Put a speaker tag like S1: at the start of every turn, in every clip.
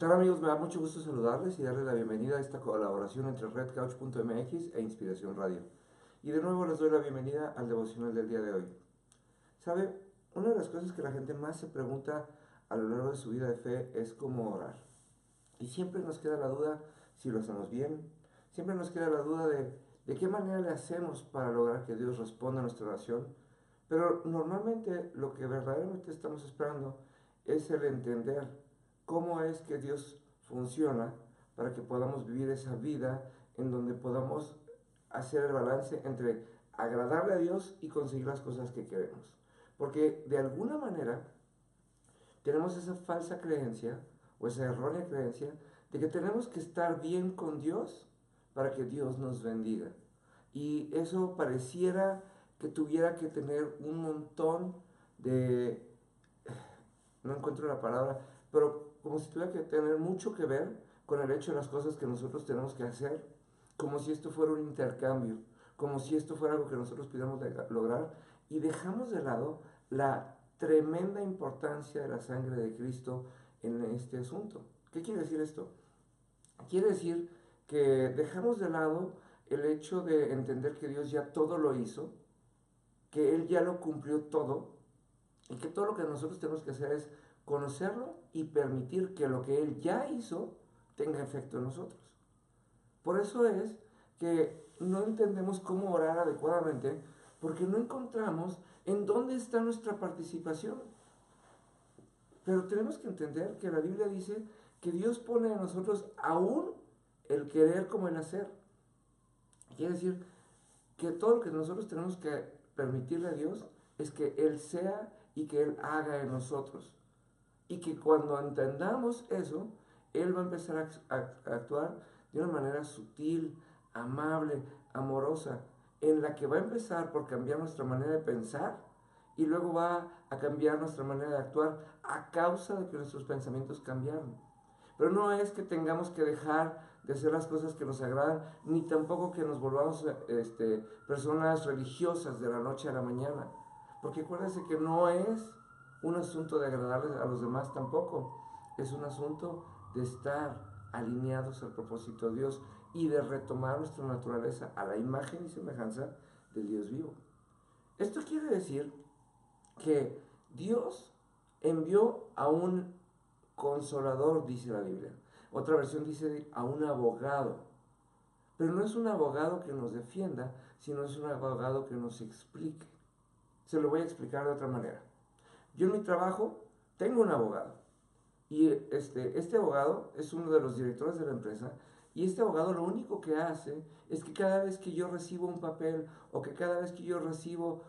S1: tal amigos? Me da mucho gusto saludarles y darles la bienvenida a esta colaboración entre redcouch.mx e Inspiración Radio. Y de nuevo les doy la bienvenida al devocional del día de hoy. ¿Sabe? Una de las cosas que la gente más se pregunta a lo largo de su vida de fe es cómo orar. Y siempre nos queda la duda si lo hacemos bien. Siempre nos queda la duda de qué manera le hacemos para lograr que Dios responda a nuestra oración. Pero normalmente lo que verdaderamente estamos esperando es el entender cómo es que Dios funciona para que podamos vivir esa vida en donde podamos hacer el balance entre agradarle a Dios y conseguir las cosas que queremos. Porque de alguna manera tenemos esa falsa creencia o esa errónea creencia de que tenemos que estar bien con Dios para que Dios nos bendiga. Y eso pareciera que tuviera que tener un montón de, no encuentro la palabra, pero como si tuviera que tener mucho que ver con el hecho de las cosas que nosotros tenemos que hacer, como si esto fuera un intercambio, como si esto fuera algo que nosotros pudiéramos lograr, y dejamos de lado la tremenda importancia de la sangre de Cristo en este asunto. ¿Qué quiere decir esto? Quiere decir que dejamos de lado el hecho de entender que Dios ya todo lo hizo, que Él ya lo cumplió todo, y que todo lo que nosotros tenemos que hacer es conocerlo y permitir que lo que Él ya hizo tenga efecto en nosotros. Por eso es que no entendemos cómo orar adecuadamente, porque no encontramos en dónde está nuestra participación. Pero tenemos que entender que la Biblia dice que Dios pone en nosotros aún el querer como el hacer. Quiere decir que todo lo que nosotros tenemos que permitirle a Dios es que Él sea y que Él haga en nosotros. Y que cuando entendamos eso, Él va a empezar a actuar de una manera sutil, amable, amorosa, en la que va a empezar por cambiar nuestra manera de pensar y luego va a cambiar nuestra manera de actuar a causa de que nuestros pensamientos cambiaron. Pero no es que tengamos que dejar de hacer las cosas que nos agradan, ni tampoco que nos volvamos personas religiosas de la noche a la mañana. Porque acuérdense que no es un asunto de agradarles a los demás tampoco. Es un asunto de estar alineados al propósito de Dios y de retomar nuestra naturaleza a la imagen y semejanza del Dios vivo. Esto quiere decir que Dios envió a un consolador, dice la Biblia. Otra versión dice a un abogado. Pero no es un abogado que nos defienda, sino es un abogado que nos explique. Se lo voy a explicar de otra manera. Yo en mi trabajo tengo un abogado. Y este abogado es uno de los directores de la empresa. Y este abogado lo único que hace es que cada vez que yo recibo un papel o que cada vez que yo recibo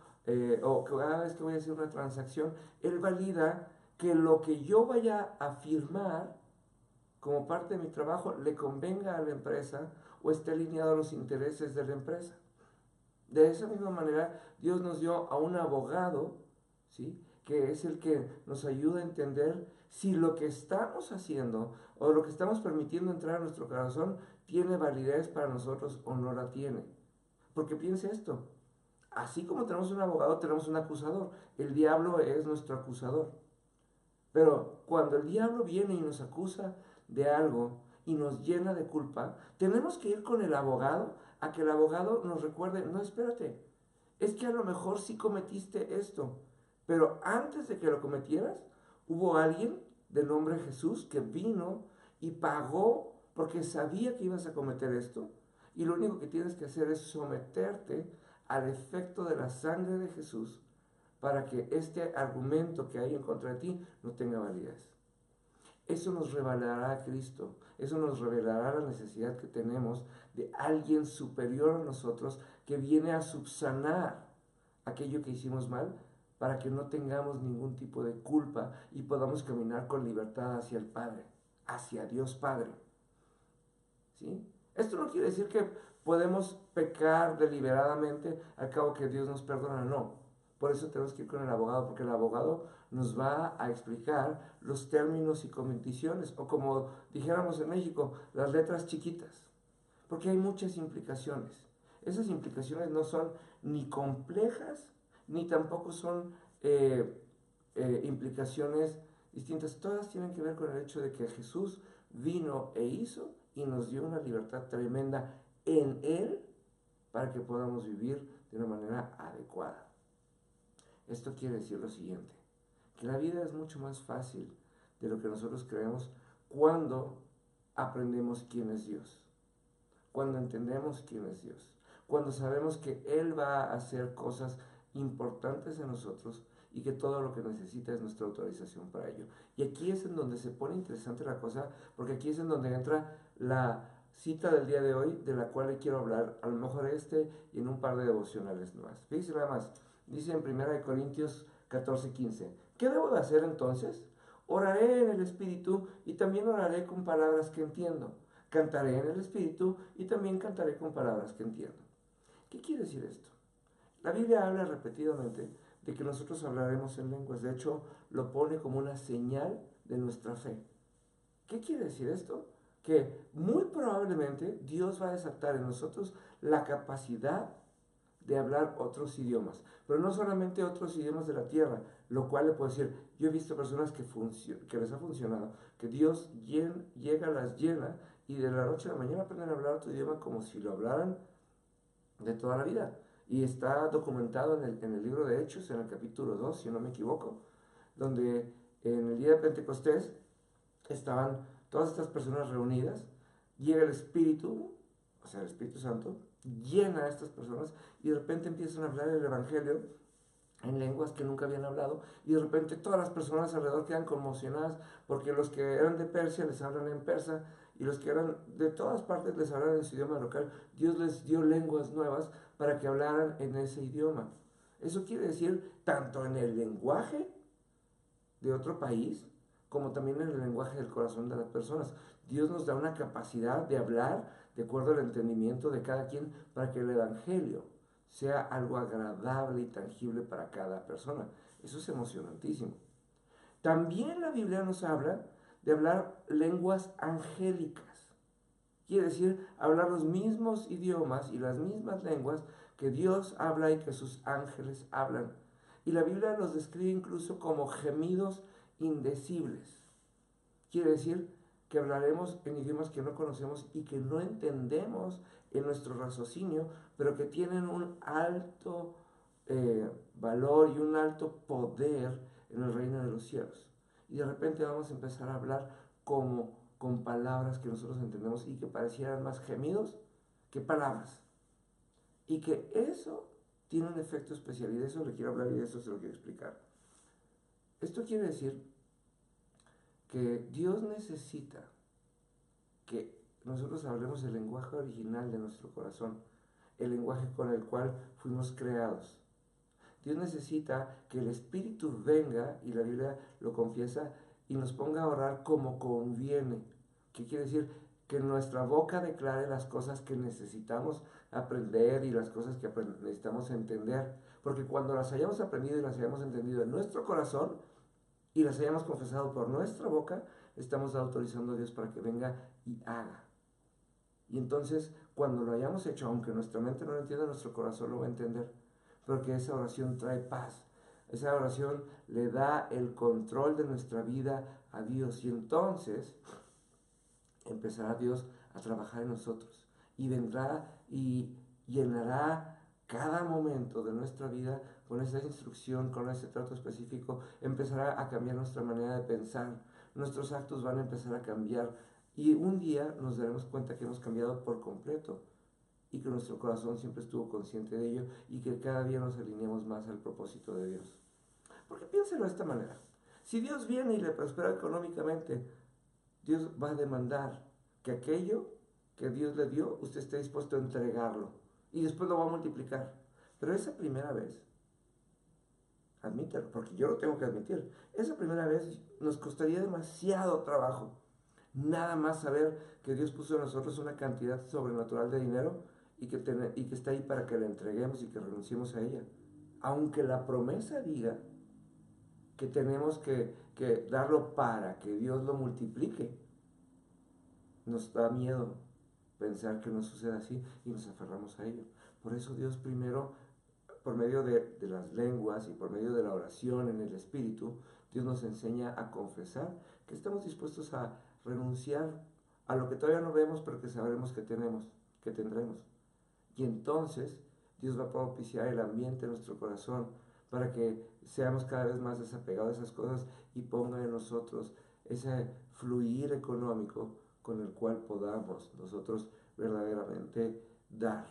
S1: o que cada vez que voy a hacer una transacción, él valida que lo que yo vaya a firmar como parte de mi trabajo le convenga a la empresa o esté alineado a los intereses de la empresa. De esa misma manera, Dios nos dio a un abogado, ¿sí?, que es el que nos ayuda a entender si lo que estamos haciendo o lo que estamos permitiendo entrar a nuestro corazón tiene validez para nosotros o no la tiene. Porque piense esto, así como tenemos un abogado, tenemos un acusador. El diablo es nuestro acusador. Pero cuando el diablo viene y nos acusa de algo y nos llena de culpa, tenemos que ir con el abogado a que el abogado nos recuerde, no, espérate, es que a lo mejor sí cometiste esto, pero antes de que lo cometieras, hubo alguien de nombre Jesús que vino y pagó porque sabía que ibas a cometer esto, y lo único que tienes que hacer es someterte al efecto de la sangre de Jesús para que este argumento que hay en contra de ti no tenga validez. Eso nos revelará a Cristo, eso nos revelará la necesidad que tenemos de alguien superior a nosotros que viene a subsanar aquello que hicimos mal para que no tengamos ningún tipo de culpa y podamos caminar con libertad hacia el Padre, hacia Dios Padre. ¿Sí? Esto no quiere decir que podemos pecar deliberadamente al cabo que Dios nos perdona, no. Por eso tenemos que ir con el abogado, porque el abogado nos va a explicar los términos y condiciones, o como dijéramos en México, las letras chiquitas, porque hay muchas implicaciones. Esas implicaciones no son ni complejas, ni tampoco son implicaciones distintas. Todas tienen que ver con el hecho de que Jesús vino e hizo y nos dio una libertad tremenda en Él para que podamos vivir de una manera adecuada. Esto quiere decir lo siguiente, que la vida es mucho más fácil de lo que nosotros creemos cuando aprendemos quién es Dios, cuando entendemos quién es Dios, cuando sabemos que Él va a hacer cosas importantes en nosotros y que todo lo que necesita es nuestra autorización para ello. Y aquí es en donde se pone interesante la cosa, porque aquí es en donde entra la cita del día de hoy, de la cual le quiero hablar, a lo mejor y en un par de devocionales más. Fíjense nada más, dice en 1 Corintios 14:15, ¿qué debo de hacer entonces? Oraré en el Espíritu y también oraré con palabras que entiendo. Cantaré en el Espíritu y también cantaré con palabras que entiendo. ¿Qué quiere decir esto? La Biblia habla repetidamente de que nosotros hablaremos en lenguas. De hecho, lo pone como una señal de nuestra fe. ¿Qué quiere decir esto? Que muy probablemente Dios va a desatar en nosotros la capacidad de hablar otros idiomas, pero no solamente otros idiomas de la tierra, lo cual le puedo decir, yo he visto personas que les ha funcionado, que Dios llega, las llena y de la noche a la mañana aprenden a hablar otro idioma como si lo hablaran de toda la vida. Y está documentado en el libro de Hechos, en el capítulo 2, si no me equivoco, donde en el día de Pentecostés estaban todas estas personas reunidas, llega el Espíritu, o sea, el Espíritu Santo, llena a estas personas y de repente empiezan a hablar el Evangelio en lenguas que nunca habían hablado y de repente todas las personas alrededor quedan conmocionadas porque los que eran de Persia les hablan en persa y los que eran de todas partes les hablan en su idioma local. Dios les dio lenguas nuevas para que hablaran en ese idioma. Eso quiere decir tanto en el lenguaje de otro país como también en el lenguaje del corazón de las personas. Dios nos da una capacidad de hablar de acuerdo al entendimiento de cada quien para que el Evangelio sea algo agradable y tangible para cada persona. Eso es emocionantísimo. También la Biblia nos habla de hablar lenguas angélicas. Quiere decir, hablar los mismos idiomas y las mismas lenguas que Dios habla y que sus ángeles hablan. Y la Biblia los describe incluso como gemidos indecibles. Quiere decir que hablaremos en idiomas que no conocemos y que no entendemos en nuestro raciocinio, pero que tienen un alto valor y un alto poder en el reino de los cielos. Y de repente vamos a empezar a hablar como con palabras que nosotros entendemos y que parecieran más gemidos que palabras. Y que eso tiene un efecto especial y de eso le quiero hablar y de eso se lo quiero explicar. Esto quiere decir que Dios necesita que nosotros hablemos el lenguaje original de nuestro corazón, el lenguaje con el cual fuimos creados. Dios necesita que el Espíritu venga, y la Biblia lo confiesa, y nos ponga a orar como conviene. ¿Qué quiere decir? Que nuestra boca declare las cosas que necesitamos aprender y las cosas que necesitamos entender. Porque cuando las hayamos aprendido y las hayamos entendido en nuestro corazón, y las hayamos confesado por nuestra boca, estamos autorizando a Dios para que venga y haga. Y entonces, cuando lo hayamos hecho, aunque nuestra mente no lo entienda, nuestro corazón lo va a entender. Porque esa oración trae paz. Esa oración le da el control de nuestra vida a Dios. Y entonces empezará Dios a trabajar en nosotros. Y vendrá y llenará cada momento de nuestra vida con esa instrucción, con ese trato específico. Empezará a cambiar nuestra manera de pensar. Nuestros actos van a empezar a cambiar. Y un día nos daremos cuenta que hemos cambiado por completo y que nuestro corazón siempre estuvo consciente de ello y que cada día nos alineamos más al propósito de Dios. Porque piénselo de esta manera. Si Dios viene y le prospera económicamente, Dios va a demandar que aquello que Dios le dio, usted esté dispuesto a entregarlo. Y después lo va a multiplicar. Pero esa primera vez, admítelo, porque yo lo tengo que admitir, esa primera vez nos costaría demasiado trabajo. Nada más saber que Dios puso en nosotros una cantidad sobrenatural de dinero y que está ahí para que la entreguemos y que renunciemos a ella. Aunque la promesa diga que tenemos que darlo para que Dios lo multiplique, nos da miedo pensar que no suceda así y nos aferramos a ello. Por eso Dios primero, por medio de las lenguas y por medio de la oración en el Espíritu, Dios nos enseña a confesar que estamos dispuestos a renunciar a lo que todavía no vemos, pero que sabremos que tenemos, que tendremos. Y entonces Dios va a propiciar el ambiente en nuestro corazón para que seamos cada vez más desapegados de esas cosas y ponga en nosotros ese fluir económico con el cual podamos nosotros verdaderamente dar,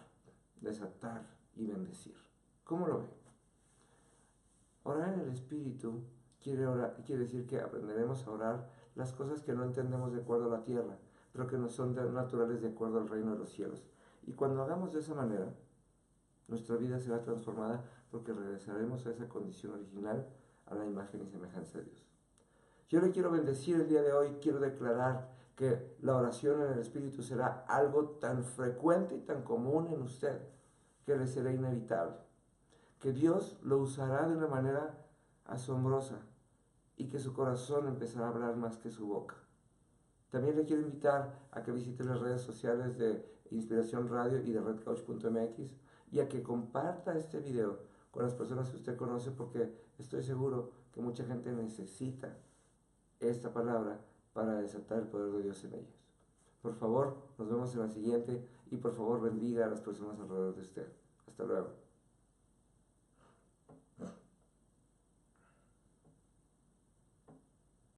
S1: desatar y bendecir. ¿Cómo lo ve? Orar en el Espíritu quiere decir que aprenderemos a orar las cosas que no entendemos de acuerdo a la tierra, pero que no son naturales de acuerdo al reino de los cielos. Y cuando hagamos de esa manera, nuestra vida será transformada porque regresaremos a esa condición original, a la imagen y semejanza de Dios. Yo le quiero bendecir el día de hoy, quiero declarar que la oración en el Espíritu será algo tan frecuente y tan común en usted que le será inevitable. Que Dios lo usará de una manera asombrosa y que su corazón empezará a hablar más que su boca. También le quiero invitar a que visite las redes sociales de Inspiración Radio y de redcouch.mx y a que comparta este video con las personas que usted conoce porque estoy seguro que mucha gente necesita esta palabra para desatar el poder de Dios en ellos. Por favor, nos vemos en la siguiente y por favor bendiga a las personas alrededor de usted. Hasta luego.